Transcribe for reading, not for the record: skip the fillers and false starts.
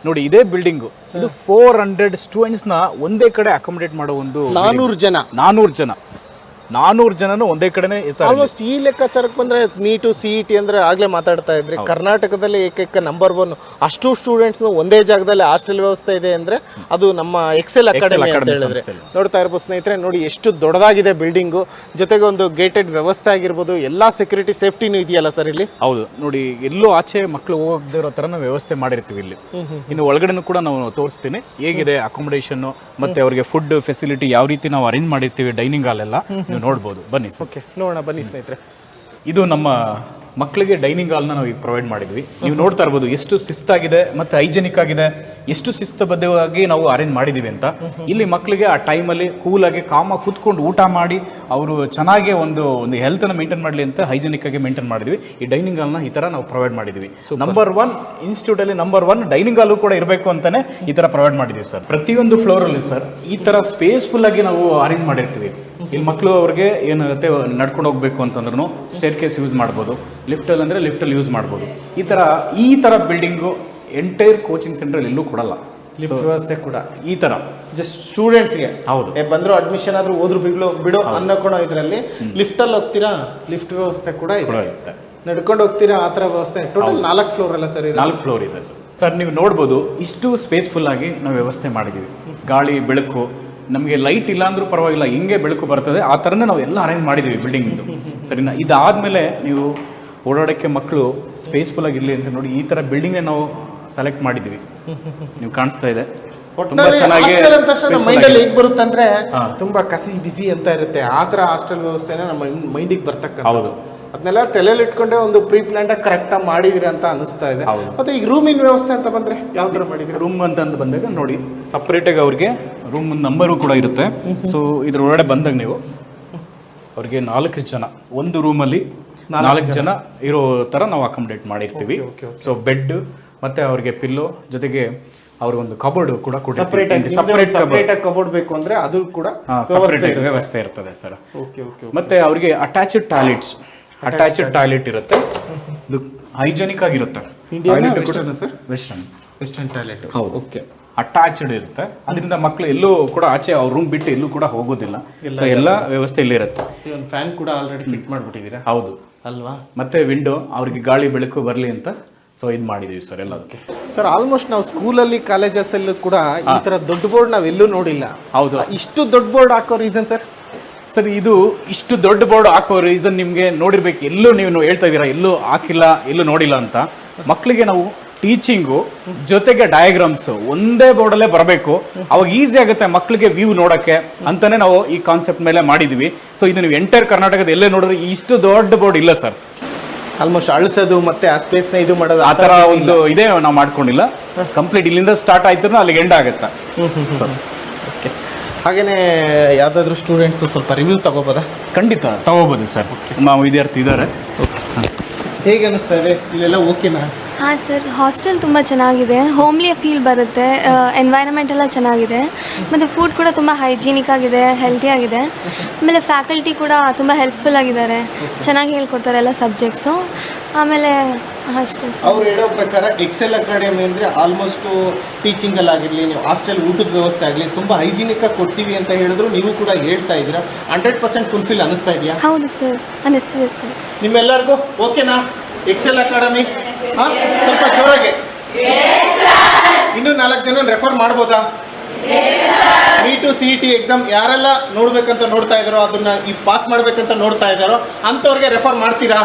ನೋಡಿ ಇದೇ ಬಿಲ್ಡಿಂಗು ಇದು 400 ಸ್ಟೂಡೆಂಟ್ಸ್ನ ಒಂದೇ ಕಡೆ ಅಕಾಮಿಡೇಟ್ ಮಾಡೋ ಒಂದು 400 ಜನನು ಒಂದೇ ಕಡೆನೇ ಇರ್ತಾರೆ. ಆಲ್ಮೋಸ್ಟ್ ಈ ಲೆಕ್ಕಾಚಾರಕ್ಕೆ ಬಂದ್ರೆ ನೀಟು CET ಅಂದ್ರೆ ಆಗ್ಲೇ ಮಾತಾಡ್ತಾ ಇದ್ರಿ, ಕರ್ನಾಟಕದಲ್ಲಿ ಏಕೈಕ ನಂಬರ್ 1 ಅಷ್ಟು ಸ್ಟೂಡೆಂಟ್ಸ್ ಒಂದೇ ಜಾಗದಲ್ಲಿ ಹಾಸ್ಟೆಲ್ ವ್ಯವಸ್ಥೆ ಇದೆ ಅಂದ್ರೆ ಅದು ನಮ್ಮ ಎಕ್ಸೆಲ್ ಅಕಾಡೆಮಿ ಅಂತ ಹೇಳಿದ್ರೆ ನೋಡ್ತಾ ಇರ್ಬೋದು ಸ್ನೇಹಿತರೆ. ನೋಡಿ ಎಷ್ಟು ದೊಡ್ಡದಾಗಿದೆ ಬಿಲ್ಡಿಂಗು, ಜೊತೆಗೆ ಒಂದು ಗೇಟೆಡ್ ವ್ಯವಸ್ಥೆ ಆಗಿರ್ಬೋದು, ಎಲ್ಲಾ ಸೆಕ್ಯೂರಿಟಿ ಸೇಫ್ಟಿನೂ ಇದೆಯಲ್ಲ ಸರ್ ಇಲ್ಲಿ. ಹೌದು ನೋಡಿ, ಎಲ್ಲೂ ಆಚೆ ಮಕ್ಕಳು ಹೋಗದಿರೋ ಥರನ ವ್ಯವಸ್ಥೆ ಮಾಡಿರ್ತೀವಿ ಇಲ್ಲಿ. ಇನ್ನು ಒಳಗಡೆನೂ ಕೂಡ ನಾವು ತೋರಿಸ್ತೀನಿ ಹೇಗಿದೆ ಅಕಾಮಿಡೇಷನ್, ಮತ್ತೆ ಅವರಿಗೆ ಫುಡ್ ಫೆಸಿಲಿಟಿ ಯಾವ ರೀತಿ ನಾವು ಅರೇಂಜ್ ಮಾಡಿರ್ತೀವಿ ಡೈನಿಂಗ್ ಹಾಲ್ ಎಲ್ಲ ನೋಡ್ಬೋದು. ಬನ್ನಿ ಸರ್. ಓಕೆ, ನೋಡೋಣ ಬನ್ನಿ ಸ್ನೇಹಿತರೆ. ಇದು ನಮ್ಮ ಮಕ್ಕಳಿಗೆ ಡೈನಿಂಗ್ ಹಾಲ್ನ ನಾವು ಈಗ ಪ್ರೊವೈಡ್ ಮಾಡಿದ್ವಿ. ನೀವು ನೋಡ್ತಾ ಇರ್ಬೋದು ಎಷ್ಟು ಶಿಸ್ತಾಗಿದೆ ಮತ್ತು ಹೈಜೆನಿಕ್ ಆಗಿದೆ, ಎಷ್ಟು ಶಿಸ್ತಬದ್ಧವಾಗಿ ನಾವು ಅರೇಂಜ್ ಮಾಡಿದ್ದೀವಿ ಅಂತ. ಇಲ್ಲಿ ಮಕ್ಕಳಿಗೆ ಆ ಟೈಮಲ್ಲಿ ಕೂಲಾಗಿ ಕಾಮಾಗಿ ಕೂತ್ಕೊಂಡು ಊಟ ಮಾಡಿ ಅವರು ಚೆನ್ನಾಗಿ ಒಂದು ಹೆಲ್ತನ್ನು ಮೇಂಟೈನ್ ಮಾಡಲಿ ಅಂತ ಹೈಜೆನಿಕ್ ಆಗಿ ಮೇಂಟೈನ್ ಮಾಡಿದ್ವಿ. ಈ ಡೈನಿಂಗ್ ಹಾಲ್ನ ಈ ಥರ ನಾವು ಪ್ರೊವೈಡ್ ಮಾಡಿದ್ವಿ. ನಂಬರ್ 1 ಇನ್ಸ್ಟಿಟ್ಯೂಟಲ್ಲಿ ನಂಬರ್ 1 ಡೈನಿಂಗ್ ಹಾಲು ಕೂಡ ಇರಬೇಕು ಅಂತಾನೆ ಈ ಥರ ಪ್ರೊವೈಡ್ ಮಾಡಿದ್ದೀವಿ ಸರ್. ಪ್ರತಿಯೊಂದು ಫ್ಲೋರಲ್ಲಿ ಸರ್ ಈ ಥರ ಸ್ಪೇಸ್ಫುಲ್ ಆಗಿ ನಾವು ಅರೇಂಜ್ ಮಾಡಿರ್ತೀವಿ. ಇಲ್ಲಿ ಮಕ್ಕಳು ಅವ್ರಿಗೆ ಏನಾಗುತ್ತೆ ನಡ್ಕೊಂಡು ಹೋಗ್ಬೇಕು ಅಂತಂದ್ರೂ ಸ್ಟೇರ್ ಕೇಸ್ ಯೂಸ್ ಮಾಡ್ಬೋದು, ಲಿಫ್ಟಲ್ಲಿ ಅಂದರೆ ಲಿಫ್ಟಲ್ಲಿ ಯೂಸ್ ಮಾಡ್ಬೋದು. ಈ ಥರ ಬಿಲ್ಡಿಂಗು ಎಂಟೈರ್ ಕೋಚಿಂಗ್ ಸೆಂಟ್ರಲ್ಲಿ ಎಲ್ಲೂ ಕೊಡಲ್ಲ. ಲಿಫ್ಟ್ ವ್ಯವಸ್ಥೆ ಕೂಡ ಈ ಥರ ಜಸ್ಟ್ ಸ್ಟೂಡೆಂಟ್ಸ್ಗೆ. ಹೌದು, ಬಂದ್ರು ಅಡ್ಮಿಷನ್ ಆದ್ರೂ ಹೋದ್ರು ಬಿಡು ಅನ್ನೋ ಇದರಲ್ಲಿ ಲಿಫ್ಟಲ್ಲಿ ಹೋಗ್ತೀರಾ, ಲಿಫ್ಟ್ ವ್ಯವಸ್ಥೆ ಕೂಡ ಇದೆ. ನಡ್ಕೊಂಡು ಹೋಗ್ತೀರಾ ಆ ಥರ ವ್ಯವಸ್ಥೆ. ಟೋಟಲ್ 4 ಫ್ಲೋರ್ ಅಲ್ಲ ಸರ್? 4 ಫ್ಲೋರ್ ಇದೆ ಸರ್. ಸರ್ ನೀವು ನೋಡ್ಬೋದು ಇಷ್ಟು ಸ್ಪೇಸ್ಫುಲ್ ಆಗಿ ನಾವು ವ್ಯವಸ್ಥೆ ಮಾಡಿದ್ದೀವಿ. ಗಾಳಿ ಬೆಳಕು, ನಮಗೆ ಲೈಟ್ ಇಲ್ಲ ಅಂದ್ರೂ ಪರವಾಗಿಲ್ಲ, ಹಿಂಗೆ ಬೆಳಕು ಬರ್ತದೆ ಆ ಥರನೇ ನಾವು ಎಲ್ಲ ಅರೇಂಜ್ ಮಾಡಿದ್ದೀವಿ ಬಿಲ್ಡಿಂಗ್ದು. ಸರಿನಾ? ಇದಾದಮೇಲೆ ನೀವು ಓಡಾಡೋಕ್ಕೆ ಮಕ್ಕಳು ಸ್ಪೇಸ್ಫುಲ್ ಆಗಿರಲಿ ಅಂತ ನೋಡಿ ಈ ಥರ ಬಿಲ್ಡಿಂಗೇ ನಾವು ಸೆಲೆಕ್ಟ್ ಮಾಡಿದ್ದೀವಿ. ನೀವು ಕಾಣಿಸ್ತಾ ಇದೆ ತುಂಬಾ ಚೆನ್ನಾಗಿ. ಮೈಂಡಲ್ಲಿ ಹೇಗೆ ಬರುತ್ತೆ ಅಂದ್ರೆ ತುಂಬಾ ಕಸಿ ಬಿಸಿ ಅಂತ ಇರುತ್ತೆ, ಆ ಥರ ಹಾಸ್ಟೆಲ್ ವ್ಯವಸ್ಥೆನ ನಮ್ಮ ಮೈಂಡಿಗೆ ಬರ್ತಕ್ಕಂಥದ್ದು. ಅದನ್ನೆಲ್ಲ ತಲೆಯಲ್ಲಿ ಇಟ್ಕೊಂಡೆ ಒಂದು ಪ್ರೀ ಪ್ಲಾನ್ ಕರೆಕ್ಟ್ ಆಗಿ ಮಾಡಿದಿರಿ ಅಂತ ಅನಿಸ್ತಾ ಇದೆ. ಮತ್ತೆ ಈಗ ರೂಮಿನ ವ್ಯವಸ್ಥೆ ಅಂತ ಬಂದ್ರೆ ಯಾವ ತರ ಮಾಡಿದ್ರಿ? ರೂಮ್ ಅಂತ ಬಂದಾಗ ನೋಡಿ ಸಪ್ರೇಟ್ ಆಗಿ ಅವ್ರಿಗೆ ರೂಮ್ ನಂಬರು ಕೂಡ ಇರುತ್ತೆ. ಸೊ ಇದ್ರ ಒಳಗಡೆ ಬಂದಾಗ ನೀವು ಅವ್ರಿಗೆ 4 ಜನ ಒಂದು ರೂಮಲ್ಲಿ 4 ಜನ ಇರೋ ತರ ನಾವು ಅಕಾಮಿಡೇಟ್ ಮಾಡಿರ್ತೀವಿ. ಸೊ ಬೆಡ್ ಮತ್ತೆ ಅವ್ರಿಗೆ ಪಿಲ್ಲೋ ಜೊತೆಗೆ ಅವ್ರಿಗೊಂದು ಕಬೋರ್ಡ್ ಕೂಡ ಸಪರೇಟ್ ಕಬೋರ್ಡ್ ಬೇಕು ಅಂದ್ರೆ ಅದು ಕೂಡ ವ್ಯವಸ್ಥೆ ಇರ್ತದೆ ಸರ್. ಮತ್ತೆ ಅವ್ರಿಗೆ ಅಟ್ಯಾಚ್ಡ್ ಟಾಯ್ಲೆಟ್ ಇರುತ್ತೆ. ಇದು ಹೈಜೆನಿಕ್ ಆಗಿರುತ್ತೆ. ವೆಸ್ಟರ್ನ್ ಟಾಯ್ಲೆಟ್ ಅಟ್ಯಾಚ್ಡ್ ಇರುತ್ತೆ. ಅದರಿಂದ ಮಕ್ಕಳು ಎಲ್ಲೂ ಕೂಡ ಆಚೆ ಅವ್ರ ರೂಮ್ ಬಿಟ್ಟು ಎಲ್ಲೂ ಕೂಡ ಹೋಗೋದಿಲ್ಲ. ಸೊ ಎಲ್ಲ ವ್ಯವಸ್ಥೆ ಇಲ್ಲಿ ಇರುತ್ತೆ. ಫ್ಯಾನ್ ಕೂಡ ಆಲ್ರೆಡಿ ಫಿಟ್ ಮಾಡ್ಬಿಟ್ಟಿದ್ದೀರಾ? ಹೌದು ಅಲ್ವಾ? ಮತ್ತೆ ವಿಂಡೋ ಅವ್ರಿಗೆ ಗಾಳಿ ಬೆಳಕು ಬರಲಿ ಅಂತ ಸೊ ಇದು ಮಾಡಿದೀವಿ ಸರ್ ಎಲ್ಲದಕ್ಕೆ. ಸರ್ ಆಲ್ಮೋಸ್ಟ್ ನಾವು ಸ್ಕೂಲಲ್ಲಿ ಕಾಲೇಜಸ್ ಅಲ್ಲೂ ಕೂಡ ಈ ತರ ದೊಡ್ಡ ಬೋರ್ಡ್ ನಾವೆಲ್ಲೂ ನೋಡಿಲ್ಲ. ಹೌದು, ಇಷ್ಟು ದೊಡ್ಡ ಬೋರ್ಡ್ ಹಾಕೋ ರೀಸನ್ ಸರ್? ಸರ್ ಇದು ಇಷ್ಟು ದೊಡ್ಡ ಬೋರ್ಡ್ ಹಾಕೋ ರೀಸನ್ ನಿಮಗೆ ನೋಡಿರ್ಬೇಕು. ಎಲ್ಲೂ ನೀವು ಹೇಳ್ತಾ ಇದ್ದೀರಾ ಎಲ್ಲೂ ಹಾಕಿಲ್ಲ ಎಲ್ಲೂ ನೋಡಿಲ್ಲ ಅಂತ. ಮಕ್ಕಳಿಗೆ ನಾವು ಟೀಚಿಂಗು ಜೊತೆಗೆ ಡಯಾಗ್ರಾಮ್ಸ್ ಒಂದೇ ಬೋರ್ಡಲ್ಲೇ ಬರಬೇಕು, ಅವಾಗ ಈಸಿ ಆಗುತ್ತೆ ಮಕ್ಕಳಿಗೆ ವ್ಯೂ ನೋಡೋಕ್ಕೆ ಅಂತಾನೆ ನಾವು ಈ ಕಾನ್ಸೆಪ್ಟ್ ಮೇಲೆ ಮಾಡಿದ್ವಿ. ಸೊ ಇದು ನೀವು ಎಂಟೈರ್ ಕರ್ನಾಟಕದ ಎಲ್ಲೇ ನೋಡಿದ್ರೆ ಇಷ್ಟು ದೊಡ್ಡ ಬೋರ್ಡ್ ಇಲ್ಲ ಸರ್. ಆಲ್ಮೋಸ್ಟ್ ಅಳಿಸೋದು ಮತ್ತೆ ಆ ಸ್ಪೇಸ್ನ ಇದು ಮಾಡೋದು ಆ ಥರ ಒಂದು ಇದೇ ನಾವು ಮಾಡ್ಕೊಂಡಿಲ್ಲ. ಕಂಪ್ಲೀಟ್ ಇಲ್ಲಿಂದ ಸ್ಟಾರ್ಟ್ ಆಯ್ತು ಅಲ್ಲಿಗೆ ಎಂಡ್ ಆಗುತ್ತೆ. ಓಕೆ, ಹಾಗೇನೆ ಯಾವುದಾದ್ರೂ ಸ್ಟೂಡೆಂಟ್ಸ್ ಸ್ವಲ್ಪ ರಿವ್ಯೂ ತಗೋಬೋದಾ? ಖಂಡಿತ ತಗೋಬೋದು ಸರ್. ನಾವು ವಿದ್ಯಾರ್ಥಿ ಇದ್ದಾರೆ. ಹೇಗೆ ಅನಿಸ್ತಾ ಇದೆ ಇಲ್ಲೆಲ್ಲ? ಓಕೆನಾ? ಹಾಂ ಸರ್, ಹಾಸ್ಟೆಲ್ ತುಂಬ ಚೆನ್ನಾಗಿದೆ, ಹೋಮ್ಲಿ ಫೀಲ್ ಬರುತ್ತೆ, ಎನ್ವೈರನ್ಮೆಂಟ್ ಎಲ್ಲ ಚೆನ್ನಾಗಿದೆ, ಮತ್ತು ಫುಡ್ ಕೂಡ ತುಂಬ ಹೈಜೀನಿಕ್ ಆಗಿದೆ, ಹೆಲ್ತಿ ಆಗಿದೆ. ಆಮೇಲೆ ಫ್ಯಾಕಲ್ಟಿ ಕೂಡ ತುಂಬ ಹೆಲ್ಪ್ಫುಲ್ ಆಗಿದ್ದಾರೆ, ಚೆನ್ನಾಗಿ ಹೇಳ್ಕೊಡ್ತಾರೆ ಎಲ್ಲ ಸಬ್ಜೆಕ್ಟ್ಸು. ಆಮೇಲೆ ಹಾಸ್ಟೆಲ್ ಅವ್ರು ಹೇಳೋ ಪ್ರಕಾರ ಎಕ್ಸೆಲ್ ಅಕಾಡೆಮಿ ಅಂದರೆ ಆಲ್ಮೋಸ್ಟ್ ಟೀಚಿಂಗಲ್ಲಾಗಿರಲಿ, ನೀವು ಹಾಸ್ಟೆಲ್ ಊಟದ ವ್ಯವಸ್ಥೆ ಆಗಲಿ ತುಂಬ ಹೈಜಿನಿಕ್ಕಾಗಿ ಕೊಡ್ತೀವಿ ಅಂತ ಹೇಳಿದ್ರು. ನೀವು ಕೂಡ ಹೇಳ್ತಾ ಇದ್ದೀರಾ, 100% ಫುಲ್ಫಿಲ್ ಅನ್ನಿಸ್ತಾ ಇದೆಯಾ? ಹೌದು ಸರ್, ಅನ್ನಿಸ್ತಿದೆ ಸರ್. ನಿಮ್ಮೆಲ್ಲರಿಗೂ ಓಕೆನಾ ಎಕ್ಸೆಲ್ ಅಕಾಡೆಮಿ? ಸ್ವಲ್ಪ ಜೋರಾಗಿ. ಇನ್ನೂ 4 ಜನ ರೆಫರ್ ಮಾಡ್ಬೋದಾ? ನೀಟು CET ಎಕ್ಸಾಮ್ ಯಾರೆಲ್ಲ ನೋಡ್ಬೇಕಂತ ನೋಡ್ತಾ ಇದ್ದಾರೋ, ಅದನ್ನ ಈ ಪಾಸ್ ಮಾಡ್ಬೇಕಂತ ನೋಡ್ತಾ ಇದ್ದಾರೋ ಅಂಥವ್ರಿಗೆ ರೆಫರ್ ಮಾಡ್ತೀರಾ?